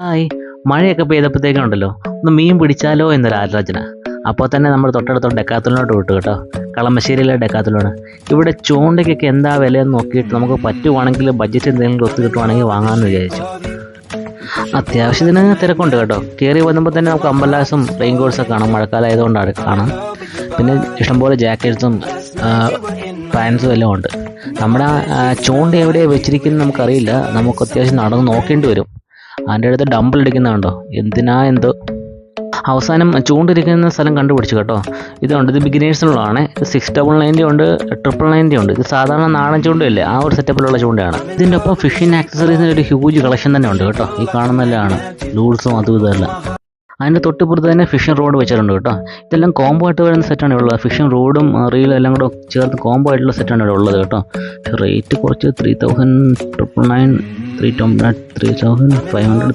Hi. മഴയൊക്കെ പെയ്തപ്പോഴത്തേക്കുണ്ടല്ലോ ഒന്ന് മീൻ പിടിച്ചാലോ എന്നൊരു ആലോചന. അപ്പോൾ തന്നെ നമ്മൾ തൊട്ടടുത്തുള്ള ഡെക്കാത്തലിനോട്ട് വിട്ടു കേട്ടോ. കളമശ്ശേരിയിലെ ഡെക്കാത്തലാണ്. ഇവിടെ ചൂണ്ടയ്ക്കൊക്കെ എന്താ വിലയെന്ന് നോക്കിയിട്ട് നമുക്ക് പറ്റുവാണെങ്കിൽ ബഡ്ജറ്റ് എന്തെങ്കിലും ഒത്തു കിട്ടുവാണെങ്കിൽ വാങ്ങാമെന്ന് വിചാരിച്ചു. അത്യാവശ്യത്തിന് തിരക്കുണ്ട് കേട്ടോ. കയറി വന്നപ്പോൾ തന്നെ നമുക്ക് അമ്പലാസും റെയിൻ കോട്ട്സൊക്കെ കാണാം. മഴക്കാലം ആയതുകൊണ്ടാണ് കാണാം. പിന്നെ ഇഷ്ടംപോലെ ജാക്കറ്റ്സും പാൻസും എല്ലാം ഉണ്ട്. നമ്മുടെ ചൂണ്ട എവിടെയാണ് വെച്ചിരിക്കുന്നത് നമുക്കറിയില്ല. നമുക്ക് അത്യാവശ്യം നടന്ന് നോക്കേണ്ടി വരും. അതിൻ്റെ അടുത്ത് ഡംബിൾ അടിക്കുന്നുണ്ടോ, എന്തിനാ എന്തോ. അവസാനം ചൂണ്ടിരിക്കുന്ന സ്ഥലം കണ്ടുപിടിച്ചു കേട്ടോ. ഇതുണ്ട്, ഇത് ബിഗിനേഴ്സിനുള്ളതാണ്. ഇത് 699 ഉണ്ട്, 999 ഉണ്ട്. ഇത് സാധാരണ നാടൻ ചൂണ്ടയല്ലേ, ആ ഒരു സെറ്റപ്പിലുള്ള ചൂണ്ടയാണ്. ഇതിൻ്റെ ഒപ്പം ഫിഷിംഗ് ആക്സസറീസിൻ്റെ ഒരു ഹ്യൂജ് കളക്ഷൻ തന്നെ ഉണ്ട് കേട്ടോ. ഈ കാണുന്നതെല്ലാം ലൂൾസും അതും ഇതെല്ലാം. അതിൻ്റെ തൊട്ടിപ്പുറത്ത് തന്നെ ഫിഷിംഗ് റോഡ് വെച്ചിട്ടുണ്ട് കേട്ടോ. ഇതെല്ലാം കോംബോ ആയിട്ട് വരുന്ന സെറ്റാണ് ഉള്ളത്. ഫിഷിംഗ് റോഡും റീലും എല്ലാം കൂടെ ചേർത്ത് കോംബോ ആയിട്ടുള്ള സെറ്റാണ് ഇവിടെ ഉള്ളത് കേട്ടോ. റേറ്റ് കുറച്ച് 3999, 3500